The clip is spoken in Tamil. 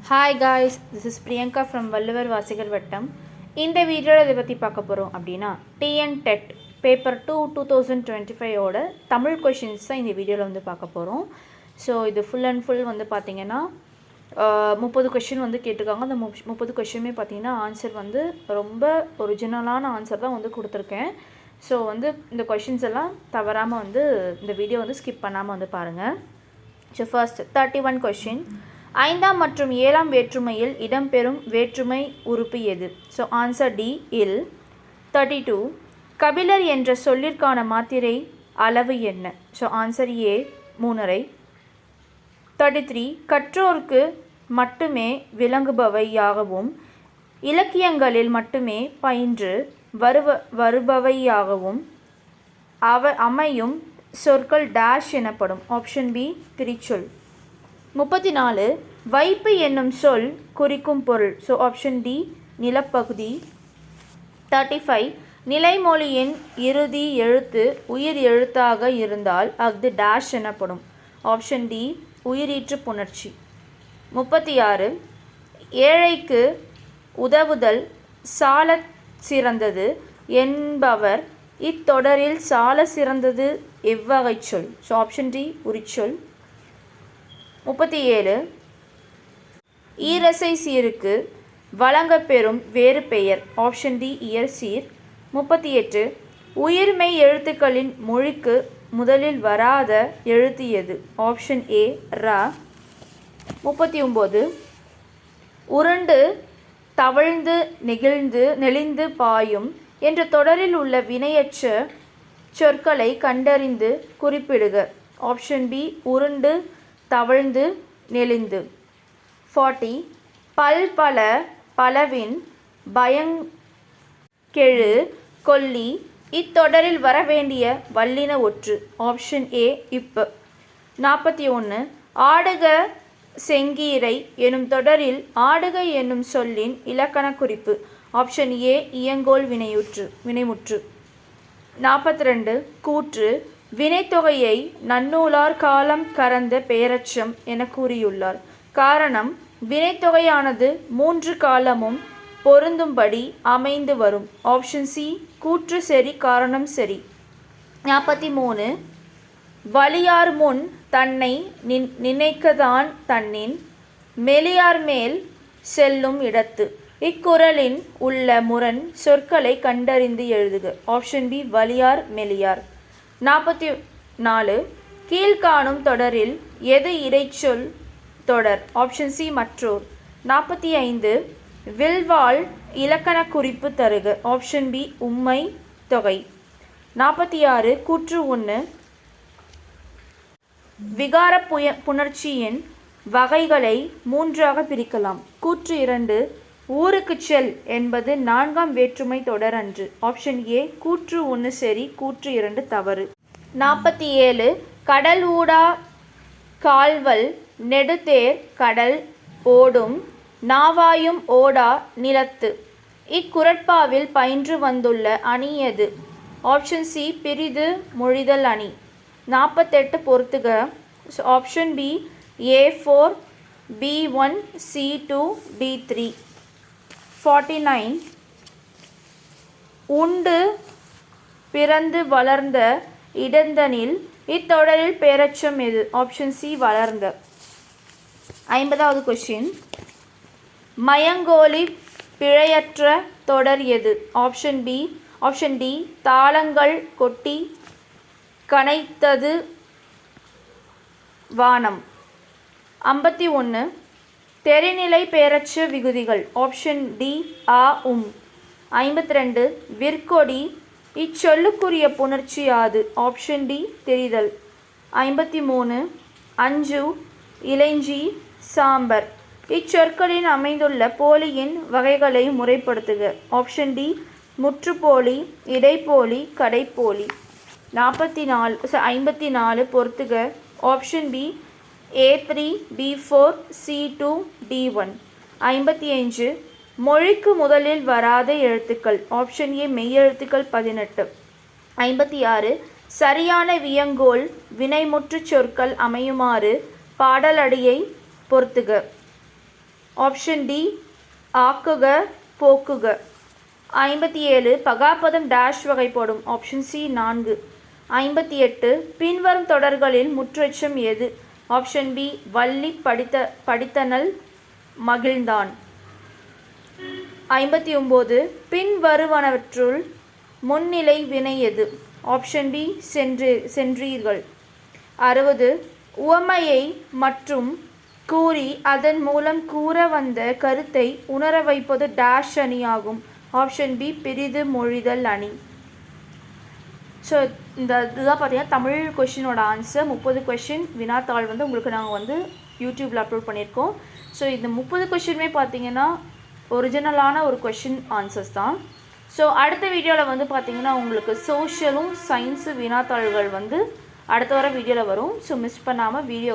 Hi guys, this is Priyanka from Valluvar வாசிகர் வட்டம். இந்த வீடியோவில் இதை பற்றி பார்க்க போகிறோம் அப்படின்னா TN-TET பேப்பர் 2 2025ஓட தமிழ் கொஷின்ஸ் தான் இந்த வீடியோவில் வந்து பார்க்க போகிறோம். ஸோ இது ஃபுல் அண்ட் ஃபுல் வந்து பார்த்திங்கன்னா 30 கொஷின் வந்து கேட்டிருக்காங்க. அந்த 30 கொஷினுமே பார்த்திங்கன்னா ஆன்சர் வந்து ரொம்ப ஒரிஜினலான ஆன்சர் தான் வந்து கொடுத்துருக்கேன். ஸோ வந்து இந்த கொஷின்ஸ் எல்லாம் தவறாமல் வந்து இந்த வீடியோ வந்து ஸ்கிப் பண்ணாமல் வந்து பாருங்கள். ஸோ ஃபர்ஸ்ட் 31 கொஷின், 5ஆம் மற்றும் 7ஆம் வேற்றுமையில் இடம்பெறும் வேற்றுமை உறுப்பு எது? ஸோ ஆன்சர் டி இல். 32 கபிலர் என்ற சொல்லிற்கான மாத்திரை அளவு என்ன? So answer A 3.5. 33 கற்றோர்க்கு மட்டுமே விளங்குபவையாகவும் இலக்கியங்களில் மட்டுமே பயின்று வருபவையாகவும் அமையும் சொற்கள் டேஷ் எனப்படும். Option B திரிச்சொல். 34 வைப்பு என்னும் சொல் குறிக்கும் பொருள். ஸோ ஆப்ஷன் டி நிலப்பகுதி. 35 நிலைமொழியின் இறுதி எழுத்து உயிர் எழுத்தாக இருந்தால் அஃது டேஷ் எனப்படும். ஆப்ஷன் டி உயிரீற்று புணர்ச்சி. 36 ஏழைக்கு உதவுதல் சாலச் சிறந்தது என்பவர் இத்தொடரில் சால சிறந்தது எவ்வகை சொல்? ஸோ ஆப்ஷன் டி உரிச்சொல். 37 ஈரசை சீருக்கு வழங்கப்பெறும் வேறு பெயர். Option D இயற்சீர். 38 உயிர்மெய் எழுத்துக்களின் மொழிக்கு முதலில் வராத எழுத்து எது? ஆப்ஷன் ஏ ரா. 39 உருண்டு தவழ்ந்து நெளிந்து பாயும் என்ற தொடரில் உள்ள வினையற்ற சொற்களை கண்டறிந்து குறிப்பிடுக. ஆப்ஷன் பி உருண்டு தவழ்ந்து நெளிந்து. 40 பல்பல பலவின் பயங்கெழு கொல்லி இத்தொடரில் வரவேண்டிய வல்லின ஒற்று. ஆப்ஷன் ஏ இப்பு. 41 ஆடுக செங்கீரை எனும் தொடரில் ஆடுக என்னும் சொல்லின் இலக்கண குறிப்பு. ஆப்ஷன் ஏ இயங்கோல் வினைமுற்று. 42 கூற்று வினைத்தொகையை நன்னூலார் காலம் கறந்த பெயரச்சம் என கூறியுள்ளார். காரணம் வினைத்தொகையானது 3 காலமும் பொருந்தும்படி அமைந்து வரும். ஆப்ஷன் சி கூற்று சரி காரணம் சரி. 43 வலியார் முன் தன்னை நினைக்கதான் தன்னின் மெலியார் மேல் செல்லும் இடத்து. இக்குறளின் உள்ள முரண் சொற்களை கண்டறிந்து எழுதுக. Option B வலியார் மெலியார். 44 கீழ்காணும் தொடரில் எது இடைச்சொல் தொடர்? ஆப்ஷன் சி மற்றோர். 45 வில்வாள் இலக்கண குறிப்பு தருக. ஆப்ஷன் பி உம்மை தொகை. 46 கூற்று 1 விகார புணர்ச்சியின் வகைகளை 3ஆக பிரிக்கலாம். கூற்று 2 ஊருக்கு செல் என்பது 4ஆம் வேற்றுமை தொடர் அன்று. ஆப்ஷன் ஏ கூற்று 1 சரி கூற்று 2 தவறு. 47 கடல் ஊடா கால்வல் நெடுதேர் கடல் ஓடும் நாவாயும் ஓடா நிலத்து. இக்குறட்பாவில் பயின்று வந்துள்ள அணி எது? ஆப்ஷன் சி பிரிது மொழிதல் அணி. 48 பொறுத்துக. Option B A4 B1 C2 D3. 49 உண்டு பிறந்து வளர்ந்த இடந்தனில் இத்தொடரில் பெயரச்சம் எது? ஆப்ஷன் சி வளர்ந்த. 50வது கொஷின் மயங்கோலி பிழையற்ற தொடர் எது? ஆப்ஷன் டி தாளங்கள் கொட்டி கனைத்தது வானம். 51 தெரிநிலை பெயரச்ச விகுதிகள். ஆப்ஷன் டி ஆ உம். 52 விற்கொடி இச்சொல்லுக்குரிய புணர்ச்சி யாது? Option D தெரிதல். 53 அஞ்சு இளைஞ்சி சாம்பர் இச்சொற்களின் அமைந்துள்ள போலியின் வகைகளை முறைப்படுத்துக. Option D முற்றுப்போலி இடைப்போலி கடைப்போலி. 54 பொறுத்துக. Option B A3 B4 C2 D1. 55 மொழிக்கு முதலில் வராத எழுத்துக்கள். ஆப்ஷன் ஏ மெய்யெழுத்துக்கள் 18. 56 சரியான வியங்கோல் வினைமுற்று சொற்கள் அமையுமாறு பாடலடியை பொறுத்துக. ஆப்ஷன் டி ஆக்குக போக்குக. 57 பகாப்பதம் டேஷ் வகைப்படும். Option C 4. 58 பின்வரும் தொடர்களில் முற்றெச்சம் எது? ஆப்ஷன் பி வள்ளி படித்தனல் மகிழ்ந்தான். 59 பின்வருவனவற்றுள் முன்னிலை வினை எது? Option B சென்றீர்கள். 60 உவமையை மற்றும் கூறி அதன் மூலம் கூற வந்த கருத்தை உணர வைப்பது டேஷ் அணி ஆகும். ஆப்ஷன் பி பிரிது மொழிதல் அணி. ஸோ இதுதான் பார்த்தீங்கன்னா தமிழ் கொஷினோட ஆன்சர். 30 கொஷின் வினாத்தாள் உங்களுக்கு நாங்கள் யூடியூப்பில் அப்லோட் பண்ணியிருக்கோம். ஸோ இந்த 30 கொஷினுமே பார்த்தீங்கன்னா ஒரிஜினலான ஒரு கொஷின் ஆன்சர்ஸ் தான். ஸோ அடுத்த வீடியோவில் பார்த்தீங்கன்னா உங்களுக்கு சோஷியலும் சயின்ஸு வினாத்தாள்கள் அடுத்த வர வீடியோவில் வரும். ஸோ மிஸ் பண்ணாமல் வீடியோ